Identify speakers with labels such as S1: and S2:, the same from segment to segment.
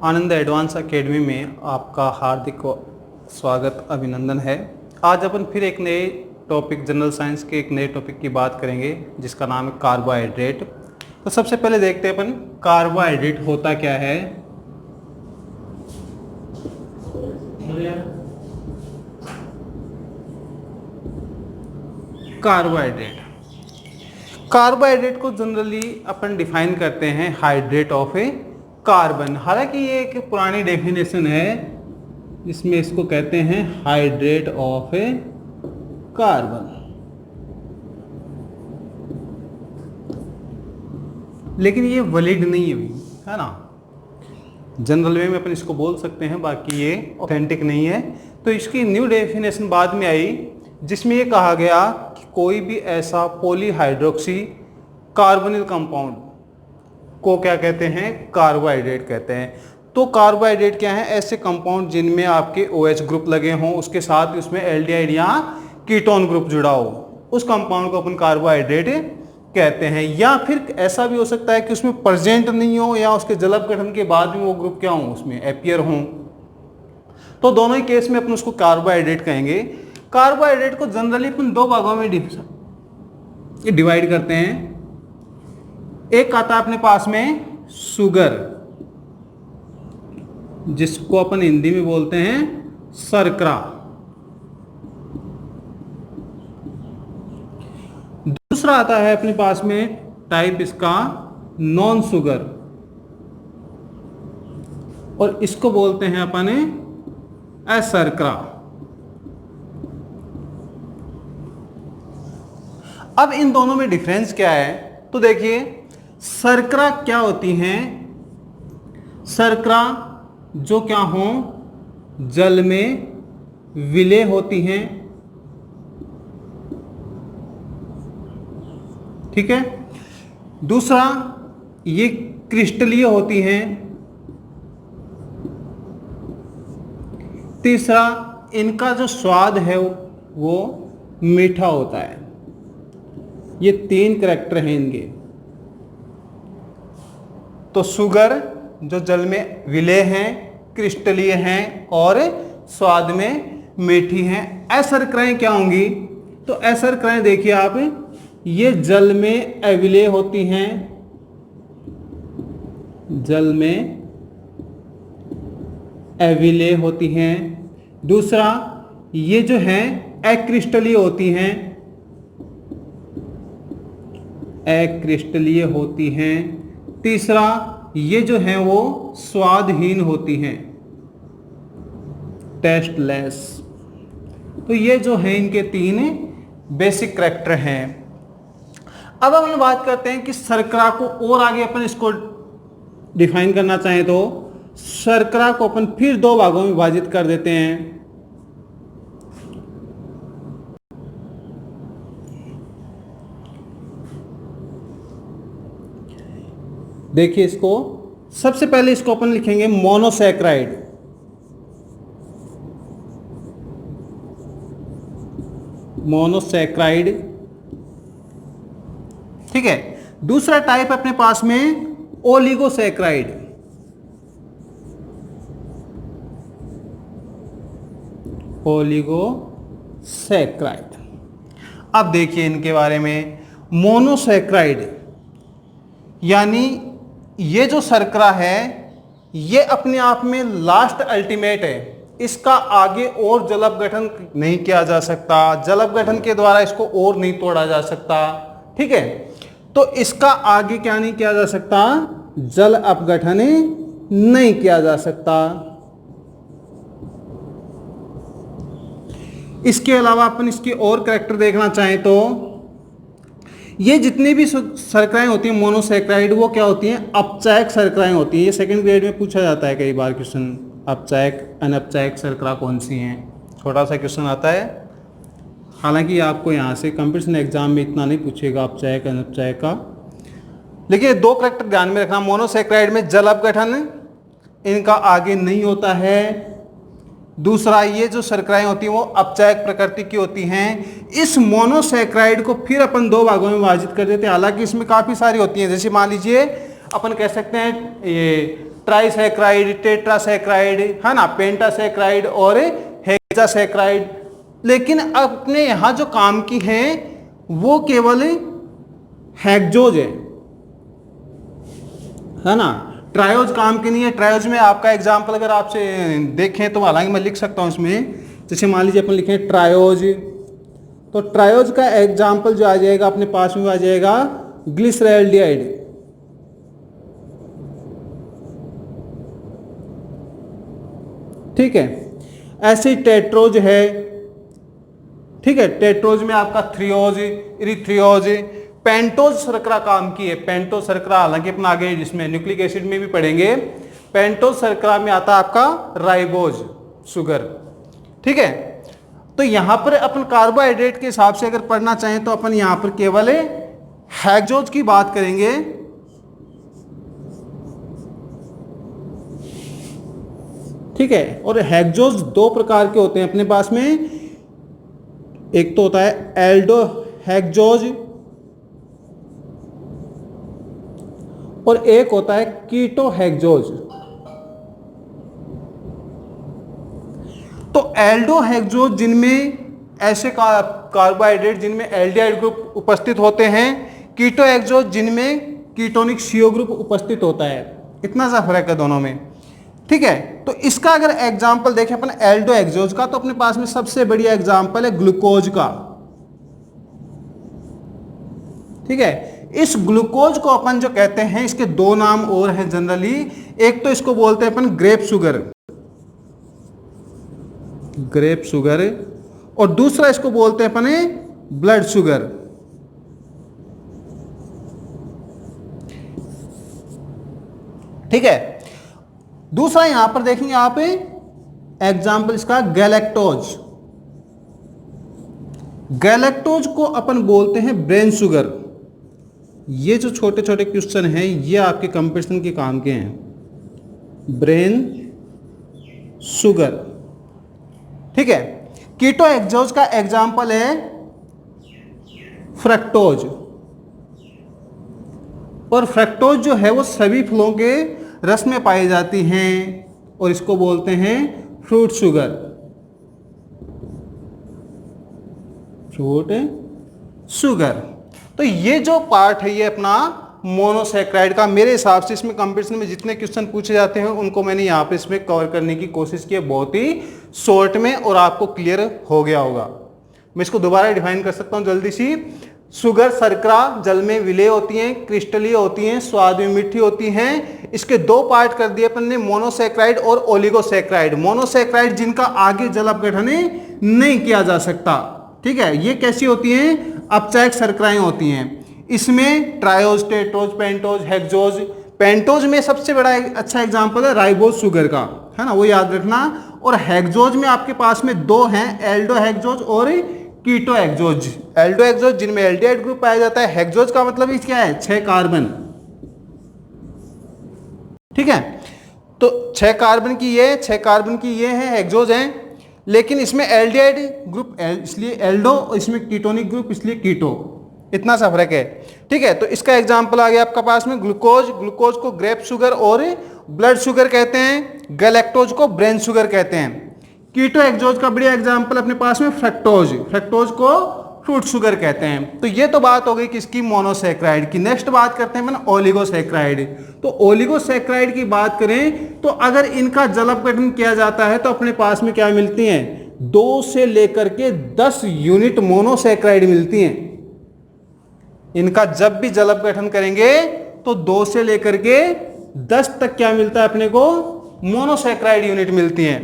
S1: आनंद advance academy में आपका हार्दिक स्वागत अभिनंदन है। आज अपन फिर एक नए टॉपिक जनरल साइंस के एक नए टॉपिक की बात करेंगे जिसका नाम है कार्बोहाइड्रेट। तो सबसे पहले देखते हैं अपन कार्बोहाइड्रेट होता क्या है। कार्बोहाइड्रेट को जनरली अपन डिफाइन करते हैं हाइड्रेट ऑफ ए कार्बन। हालांकि ये एक पुरानी डेफिनेशन है जिसमें इसको कहते हैं हाइड्रेट ऑफ ए कार्बन, लेकिन ये वैलिड नहीं है, है ना। जनरल वे में अपन इसको बोल सकते हैं, बाकी ये ऑथेंटिक नहीं है। तो इसकी न्यू डेफिनेशन बाद में आई जिसमें ये कहा गया कि कोई भी ऐसा पॉलीहाइड्रोक्सी कार्बोनिल कंपाउंड को क्या कहते हैं, कार्बोहाइड्रेट कहते हैं। तो कार्बोहाइड्रेट क्या है, ऐसे कंपाउंड जिनमें आपके OH ग्रुप लगे हों, उसके साथ उसमें एल्डिहाइड या कीटोन ग्रुप जुड़ा हो, उस कंपाउंड को अपन कार्बोहाइड्रेट कहते हैं। या फिर ऐसा भी हो सकता है कि उसमें प्रेजेंट नहीं हो या उसके जलप गठन के बाद में वो ग्रुप क्या हो, उसमें अपीयर हों। तो दोनों ही केस में अपन उसको कार्बोहाइड्रेट कहेंगे। कार्बोहाइड्रेट को जनरली अपन दो भागों में डिवाइड करते हैं। एक आता है अपने पास में शुगर, जिसको अपन हिंदी में बोलते हैं शर्करा। दूसरा आता है अपने पास में टाइप इसका नॉन शुगर, और इसको बोलते हैं अपन अशर्करा। अब इन दोनों में डिफरेंस क्या है, तो देखिए शर्करा क्या होती हैं। शर्करा जो क्या हो, जल में विलय होती हैं, ठीक है। दूसरा ये क्रिस्टलीय होती हैं। तीसरा इनका जो स्वाद है वो मीठा होता है। ये तीन कैरेक्टर हैं इनके। तो शुगर जो जल में विलय हैं, क्रिस्टलीय हैं और स्वाद में मीठी हैं। अशर्कराएं क्या होंगी, तो अशर्कराएं देखिए आप, ये जल में अविलय होती हैं, जल में अविलय होती हैं। दूसरा ये जो हैं अक्रिस्टलीय होती हैं, अक्रिस्टलीय होती हैं। तीसरा ये जो हैं वो स्वादहीन होती हैं, टेस्टलेस। तो ये जो हैं इनके तीन बेसिक कैरेक्टर हैं। अब हम बात करते हैं कि शर्करा को और आगे अपन इसको डिफाइन करना चाहें तो शर्करा को अपन फिर दो भागों में विभाजित कर देते हैं। देखिए इसको, सबसे पहले इसको अपन लिखेंगे मोनोसैकराइड। मोनोसैकराइड, ठीक है। दूसरा टाइप अपने पास में ओलिगोसैकराइड। ओलिगोसैकराइड। अब देखिए इनके बारे में, मोनोसैकराइड यानी ये जो शर्करा है ये अपने आप में लास्ट अल्टीमेट है। इसका आगे और जलप गठन नहीं किया जा सकता, जलप गठन के द्वारा इसको और नहीं तोड़ा जा सकता, ठीक है। तो इसका आगे क्या नहीं किया जा सकता, जल अपघटन नहीं किया जा सकता। इसके अलावा अपन इसकी और कैरेक्टर देखना चाहें तो ये जितनी भी शर्कराएं होती हैं मोनोसैकराइड, वो क्या होती हैं, अपचायक शर्कराएं होती हैं। ये सेकंड ग्रेड में पूछा जाता है कई बार क्वेश्चन, अपचायक अनपचायक शर्करा कौन सी हैं, छोटा सा क्वेश्चन आता है। हालांकि आपको यहाँ से कंपटीशन एग्जाम में इतना नहीं पूछेगा अपचायक अनपचायक का, लेकिन दो कैरेक्टर ध्यान में रखना। मोनोसैकराइड में जल अपघटन इनका आगे नहीं होता है। दूसरा ये जो शर्कराएं होती हैं वो अपचायक प्रकृति की होती हैं। इस मोनोसैकराइड को फिर अपन दो भागों में विभाजित कर देते हैं। हालांकि इसमें काफ़ी सारी होती हैं, जैसे मान लीजिए अपन कह सकते हैं ये ट्राइसैकराइड, टेट्रासैकराइड, है ना, पेंटासैकराइड और हेक्सासैकराइड। लेकिन अपने यहाँ जो काम की हैं वो केवल हेक्सोज है ना, ट्रायोज काम की नहीं है। ट्रायोज में आपका एग्जाम्पल अगर आपसे देखें तो हालांकि मैं लिख सकता हूँ इसमें, जैसे मान लीजिए अपन लिखें ट्रायोज, तो ट्रायोज का एग्जाम्पल जो आ जाएगा अपने पास में आ जाएगा ग्लिसरैल्डिहाइड। ठीक है, ऐसे ही टेट्रोज है। ठीक है, टेट्रोज में आपका थ्रियोज, इरिथ्रियोज, पेंटोज शर्करा काम की है। पेंटोज शर्करा हालांकि अपना आगे जिसमें न्यूक्लिक एसिड में भी पढ़ेंगे। पेंटोज शर्करा में आता है आपका राइबोज शुगर। ठीक है, तो यहां पर अपन कार्बोहाइड्रेट के हिसाब से अगर पढ़ना चाहें तो अपन यहां पर केवल हेक्सोज की बात करेंगे। ठीक है, और हेक्सोज दो प्रकार के होते हैं अपने पास में, एक तो होता है एल्डो हेक्सोज और एक होता है कीटो हेक्सोज। तो एल्डो हेक्सोज जिनमें ऐसे कार्बोहाइड्रेट जिनमें एल्डिहाइड ग्रुप उपस्थित होते हैं, कीटो हेक्सोज जिनमें कीटोनिक CO ग्रुप उपस्थित होता है। इतना सा फर्क है दोनों में। ठीक है, तो इसका अगर एग्जाम्पल देखें अपन एल्डो हेक्सोज का, तो अपने पास में सबसे बढ़िया एग्जाम्पल है ग्लूकोज का। ठीक है, इस ग्लूकोज को अपन जो कहते हैं इसके दो नाम और हैं जनरली। एक तो इसको बोलते हैं अपन ग्रेप शुगर, ग्रेप शुगर, और दूसरा इसको बोलते हैं अपन ब्लड शुगर। ठीक है, दूसरा यहां पर देखेंगे आप एग्जाम्पल इसका गैलेक्टोज। गैलेक्टोज को अपन बोलते हैं ब्रेन शुगर। ये जो छोटे छोटे क्वेश्चन हैं ये आपके कंपटीशन के काम के हैं। Brain sugar. ठीक है, कीटो हेक्सोज का एग्जाम्पल है फ्रक्टोज, और फ्रक्टोज जो है वो सभी फलों के रस में पाई जाती हैं और इसको बोलते हैं फ्रूट शुगर। Fruit sugar. तो ये जो पार्ट है ये अपना मोनोसैकराइड का, मेरे हिसाब से इसमें कंपटीशन में जितने क्वेश्चन पूछे जाते हैं उनको मैंने यहाँ पे इसमें कवर करने की कोशिश की है बहुत ही शॉर्ट में, और आपको क्लियर हो गया होगा। मैं इसको दोबारा डिफाइन कर सकता हूँ जल्दी सी। शुगर शर्करा जल में विलय होती हैं, क्रिस्टलीय होती हैं, स्वाद में मीठी होती हैं। इसके दो पार्ट कर दिए अपन ने, मोनोसैकराइड और ओलिगोसैकराइड। मोनोसैकराइड जिनका आगे जल अपघटन नहीं किया जा सकता। ठीक है, ये कैसी होती हैं? अपचायक शर्कराएं होती हैं। इसमें triose, tetrose, pentose, hexose. Pentose में सबसे बड़ा अच्छा एग्जांपल है राइबोज शुगर का, है ना, वो याद रखना। और हेक्सोज में आपके पास में दो हैं, एल्डो हेक्सोज और कीटो हेक्सोज। एल्डो हेक्सोज जिनमें एल्डिहाइड ग्रुप पाया जाता है, हेक्सोज का मतलब क्या है? 6 कार्बन। ठीक है, तो 6 कार्बन की ये, 6 कार्बन की ये है, हेक्सोज हैं। लेकिन इसमें एल्डिहाइड ग्रुप इसलिए एल्डो, इसमें कीटोनिक ग्रुप इसलिए कीटो। इतना सा फर्क है। ठीक है, तो इसका एग्जांपल आ गया आपका पास में ग्लूकोज। ग्लूकोज को ग्रेप शुगर और ब्लड शुगर कहते हैं। गैलेक्टोज को ब्रेन शुगर कहते हैं। कीटो हेक्सोज का बढ़िया एग्जांपल अपने पास में फ्रक्टोज। फ्रक्टोज को फ्रूट शुगर कहते हैं। तो ये तो बात हो गई किसकी? मोनोसैकराइड की। नेक्स्ट बात करते हैं अपन ओलिगोसैकराइड। तो ओलिगोसैकराइड की बात करें तो अगर इनका जल अपघटन किया जाता है तो अपने पास में क्या मिलती हैं? 2 से लेकर के 10 यूनिट मोनोसैकराइड मिलती हैं। इनका जब भी जल अपघटन करेंगे तो 2 से लेकर के 10 तक क्या मिलता है अपने को? मोनोसैकराइड यूनिट मिलती हैं।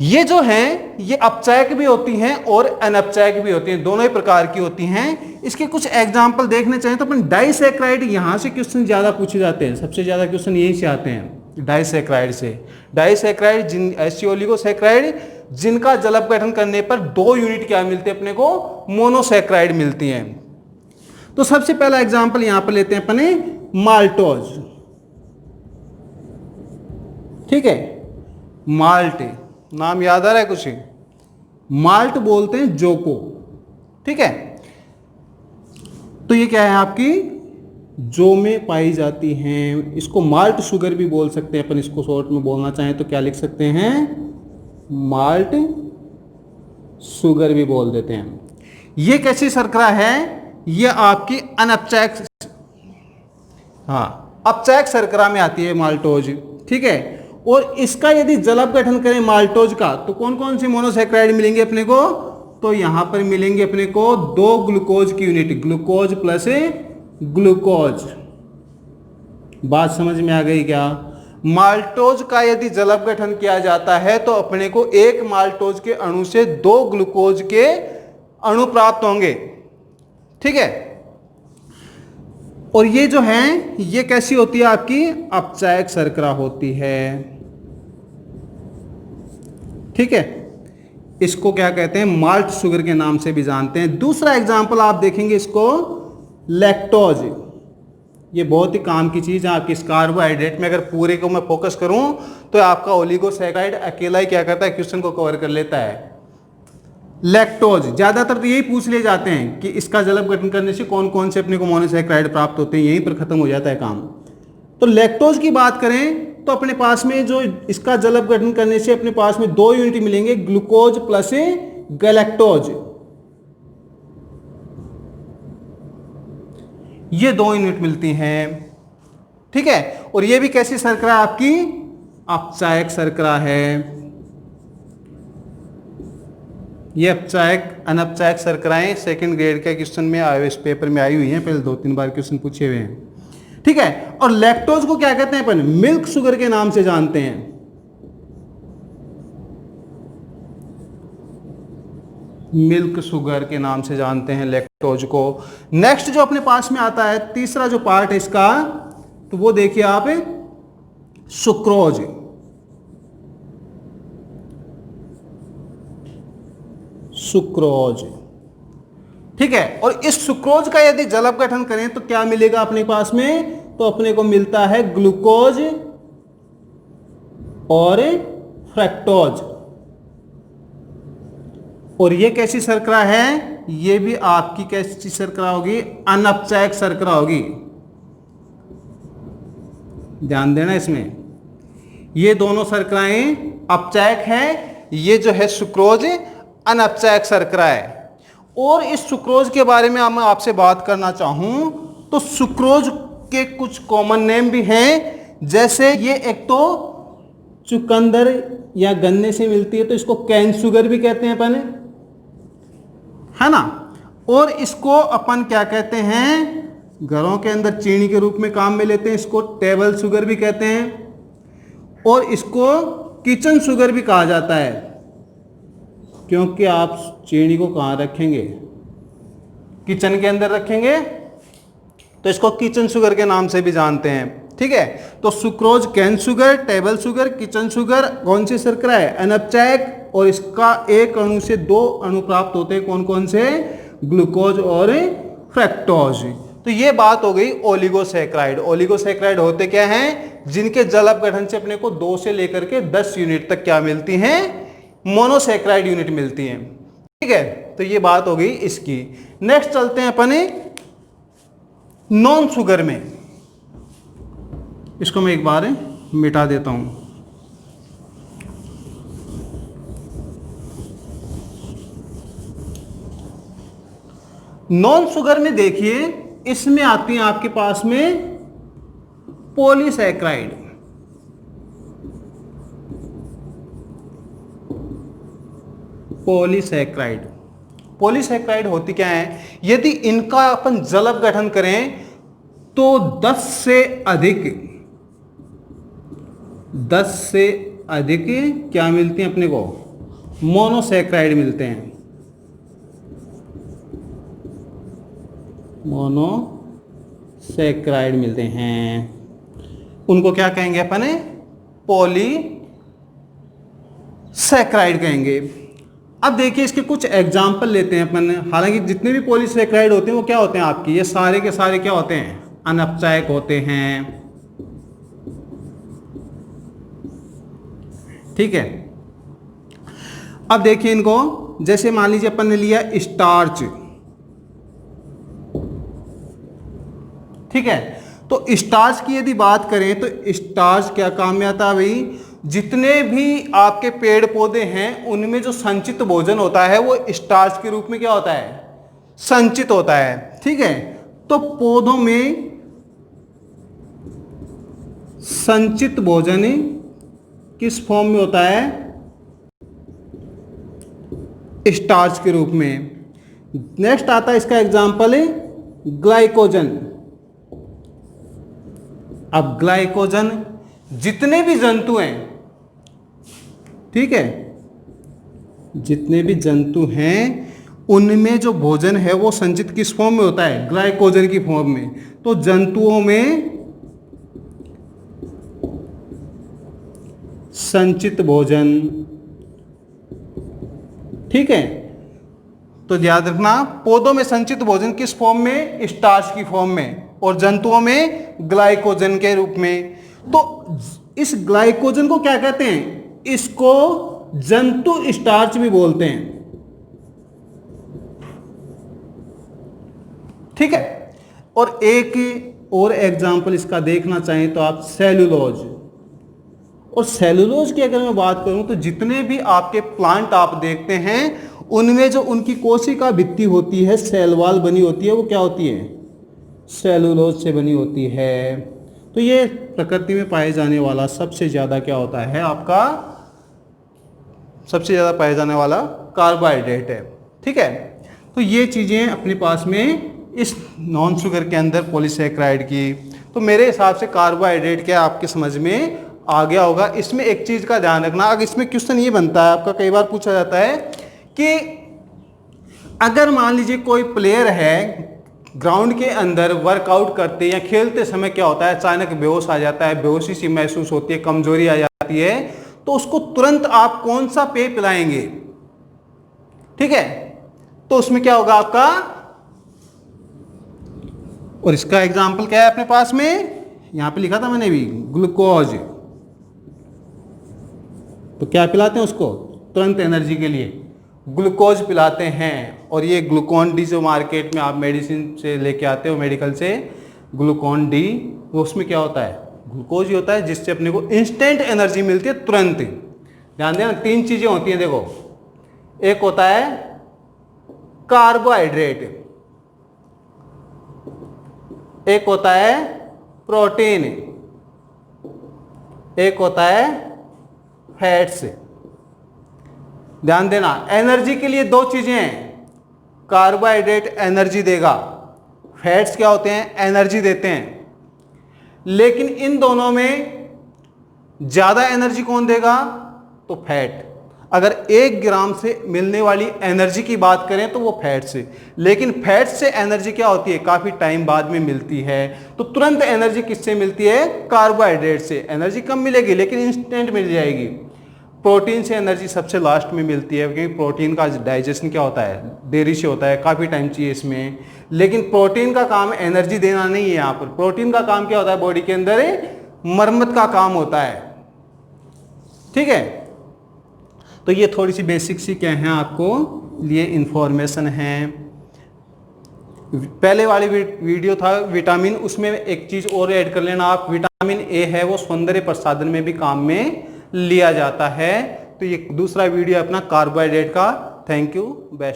S1: ये जो हैं ये अपचायक भी होती हैं और अनअपचायक भी होती हैं, दोनों ही प्रकार की होती हैं। इसके कुछ एग्जांपल देखने चाहिए तो अपन डाइसैकराइड, यहां से क्वेश्चन ज्यादा पूछे जाते हैं, सबसे ज्यादा क्वेश्चन यहीं से आते हैं डाइसैकराइड से। डाइसैकराइड ऐसी ओलिगोसैकराइड जिनका जल अपघटन करने पर 2 यूनिट क्या मिलते हैं अपने को? मोनोसैकराइड मिलती हैं। तो सबसे पहला एग्जाम्पल यहां पर लेते हैं अपने माल्टोज। ठीक है, माल्ट, नाम याद आ रहा है कुछ? माल्ट बोलते हैं जो को। ठीक है, तो ये क्या है आपकी जो में पाई जाती हैं। इसको माल्ट शुगर भी बोल सकते हैं अपन, इसको शॉर्ट में बोलना चाहें तो क्या लिख सकते हैं, माल्ट शुगर भी बोल देते हैं। ये कैसी शर्करा है, ये आपकी अनअपचायक, हाँ अपचायक शर्करा में आती है माल्टोज, ठीक है। और इसका यदि जल अपघटन करें माल्टोज का, तो कौन कौन से मोनोसैकेराइड मिलेंगे अपने को, तो यहां पर मिलेंगे अपने को 2 ग्लूकोज की यूनिट, ग्लूकोज प्लस ग्लूकोज। बात समझ में आ गई क्या? माल्टोज का यदि जल अपघटन किया जाता है तो अपने को एक माल्टोज के अणु से 2 ग्लूकोज के अणु प्राप्त होंगे, ठीक है। और ये जो है ये कैसी होती है आपकी, अपचायक शर्करा होती है, ठीक है। इसको क्या कहते हैं, माल्ट शुगर के नाम से भी जानते हैं। दूसरा एग्जांपल आप देखेंगे इसको, लैक्टोज। ये बहुत ही काम की चीज है आपकी। इस कार्बोहाइड्रेट में अगर पूरे को मैं फोकस करूं तो आपका ओलिगोसैकेराइड अकेला ही क्या करता है, क्वेश्चन को कवर कर लेता है। लैक्टोज ज्यादातर तो यही पूछ लिए जाते हैं कि इसका जल अपघटन करने से कौन कौन से अपने को मोनोसैकेराइड प्राप्त होते हैं, यहीं पर खत्म हो जाता है काम। तो लैक्टोज की बात करें तो अपने पास में जो इसका जल अपघटन करने से अपने पास में 2 यूनिट मिलेंगे, ग्लूकोज प्लस गैलेक्टोज। ये 2 यूनिट मिलती हैं, ठीक है। और ये भी कैसी शर्करा आपकी, अपचायक शर्करा है। ये अपचायक अनपचायक शर्कराएं सेकंड ग्रेड के क्वेश्चन में आए हुए, इस पेपर में आई हुई हैं, पहले 2-3 बार क्वेश्चन पूछे हुए हैं, ठीक है। और लैक्टोज को क्या कहते हैं अपन, मिल्क शुगर के नाम से जानते हैं। मिल्क शुगर के नाम से जानते हैं लैक्टोज को। नेक्स्ट जो अपने पास में आता है, तीसरा जो पार्ट है इसका, तो वो देखिए आप, सुक्रोज। सुक्रोज, ठीक है। और इस सुक्रोज का यदि जल अपघटन करें तो क्या मिलेगा अपने पास में, तो अपने को मिलता है ग्लूकोज और फ्रक्टोज। और ये कैसी शर्करा है, ये भी आपकी कैसी शर्करा होगी, अनपचायक शर्करा होगी। ध्यान देना इसमें, ये दोनों शर्कराएं अपचायक हैं, ये जो है सुक्रोज अनपचायक शर्करा है। और इस सुक्रोज के बारे में मैं आपसे बात करना चाहूं तो सुक्रोज के कुछ कॉमन नेम भी हैं, जैसे ये एक तो चुकंदर या गन्ने से मिलती है तो इसको कैन शुगर भी कहते हैं अपन, है ना। और इसको अपन क्या कहते हैं, घरों के अंदर चीनी के रूप में काम में लेते हैं, इसको टेबल शुगर भी कहते हैं। और इसको किचन शुगर भी कहा जाता है, क्योंकि आप चीनी को कहाँ रखेंगे, किचन के अंदर रखेंगे, तो इसको किचन शुगर के नाम से भी जानते हैं, ठीक है। तो sucrose cane sugar, table sugar, kitchen sugar कौन सी शर्करा है, अनपचायक। और इसका एक अणु से 2 अणु प्राप्त होते हैं, कौन कौन से, ग्लूकोज और फ्रक्टोज। तो ये बात हो गई ओलिगोसैकेराइड। ओलिगोसैकेराइड होते क्या हैं, जिनके जल अपघटन से अपने को 2 से लेकर के 10 यूनिट तक क्या मिलती हैं, मोनोसैकेराइड यूनिट मिलती हैं, ठीक है। तो ये बात हो गई इसकी। नेक्स्ट चलते हैं अपने नॉन शुगर में। इसको मैं एक बार मिटा देता हूं। नॉन शुगर में देखिए, इसमें आती हैं आपके पास में पॉलीसैकेराइड। पॉलीसैकेराइड, पॉलीसैकेराइड होती क्या है, यदि इनका अपन जल अपघटन करें तो 10 से अधिक क्या मिलती हैं अपने को, मोनोसैकेराइड मिलते हैं। मोनोसैकेराइड मिलते हैं, उनको क्या कहेंगे अपन, पॉलीसैकेराइड कहेंगे। अब देखिए इसके कुछ एग्जाम्पल लेते हैं अपन। हालांकि जितने भी पॉलीसैकेराइड होते हैं वो क्या होते हैं आपकी, ये सारे के सारे क्या होते हैं, अनपचायक होते हैं, ठीक है। अब देखिए इनको, जैसे मान लीजिए अपन ने लिया स्टार्च, ठीक है। तो स्टार्च की यदि बात करें तो स्टार्च क्या काम में आता है भाई, जितने भी आपके पेड़ पौधे हैं उनमें जो संचित भोजन होता है वो स्टार्च के रूप में क्या होता है, संचित होता है। ठीक है, तो पौधों में संचित भोजन किस फॉर्म में होता है, स्टार्च के रूप में। नेक्स्ट आता है इसका एग्जांपल है ग्लाइकोजन। अब ग्लाइकोजन जितने भी जंतु हैं, ठीक है, जितने भी जंतु हैं उनमें जो भोजन है वो संचित किस फॉर्म में होता है, ग्लाइकोजन की फॉर्म में। तो जंतुओं में संचित भोजन, ठीक है, तो याद रखना पौधों में संचित भोजन किस फॉर्म में, स्टार्च की फॉर्म में, और जंतुओं में ग्लाइकोजन के रूप में। तो इस ग्लाइकोजन को क्या कहते हैं, इसको जंतु स्टार्च भी बोलते हैं। ठीक है, और एक और एग्जांपल इसका देखना चाहें तो आप सेलुलोज। और सेलुलोज की अगर मैं बात करूं तो जितने भी आपके प्लांट आप देखते हैं उनमें जो उनकी कोशिका भित्ति होती है, सेल वॉल बनी होती है, वो क्या होती है, सेलुलोज से बनी होती है। तो ये प्रकृति में पाए जाने वाला सबसे ज़्यादा क्या होता है, आपका सबसे ज़्यादा पाया जाने वाला कार्बोहाइड्रेट है। ठीक है, तो ये चीज़ें अपने पास में इस नॉन शुगर के अंदर पॉलीसैकेराइड की। तो मेरे हिसाब से कार्बोहाइड्रेट क्या आपके समझ में आ गया होगा। इसमें एक चीज़ का ध्यान रखना, अगर इसमें क्वेश्चन ये बनता है आपका, कई बार पूछा जाता है कि अगर मान लीजिए कोई प्लेयर है ग्राउंड के अंदर वर्कआउट करते या खेलते समय क्या होता है, अचानक बेहोश आ जाता है, बेहोशी सी महसूस होती है, कमजोरी आ जाती है, तो उसको तुरंत आप कौन सा पेय पिलाएंगे। ठीक है, तो उसमें क्या होगा आपका, और इसका एग्जाम्पल क्या है अपने पास में, यहां पे लिखा था मैंने भी, ग्लूकोज। तो क्या पिलाते हैं उसको, तुरंत एनर्जी के लिए ग्लूकोज पिलाते हैं। और ये ग्लूकॉन डी जो मार्केट में आप मेडिसिन से लेके आते हो, मेडिकल से, ग्लूकॉन डी, वो उसमें क्या होता है, ग्लूकोज ही होता है, जिससे अपने को इंस्टेंट एनर्जी मिलती है तुरंत। ध्यान देना, तीन चीजें होती हैं देखो, एक होता है कार्बोहाइड्रेट, एक होता है प्रोटीन, एक होता है फैट्स। ध्यान देना, एनर्जी के लिए दो चीजें हैं, कार्बोहाइड्रेट एनर्जी देगा, फैट्स क्या होते हैं, एनर्जी देते हैं। लेकिन इन दोनों में ज्यादा एनर्जी कौन देगा, तो फैट। अगर 1 ग्राम से मिलने वाली एनर्जी की बात करें तो वो फैट से, लेकिन फैट से एनर्जी क्या होती है, काफी टाइम बाद में मिलती है। तो तुरंत एनर्जी किससे मिलती है, कार्बोहाइड्रेट से। एनर्जी कम मिलेगी लेकिन इंस्टेंट मिल जाएगी। प्रोटीन से एनर्जी सबसे लास्ट में मिलती है, क्योंकि प्रोटीन का डाइजेशन क्या होता है, देरी से होता है, काफ़ी टाइम चाहिए इसमें। लेकिन प्रोटीन का काम एनर्जी देना नहीं है, यहाँ पर प्रोटीन का काम क्या होता है, बॉडी के अंदर मरम्मत का काम होता है। ठीक है, तो ये थोड़ी सी बेसिक सी क्या है आपको लिए इंफॉर्मेशन है। पहले वाली वीडियो था विटामिन, उसमें एक चीज़ और ऐड कर लेना आप, विटामिन ए है वो सौंदर्य प्रसाधन में भी काम में लिया जाता है। तो ये दूसरा वीडियो अपना कार्बोहाइड्रेट का। Thank you, best.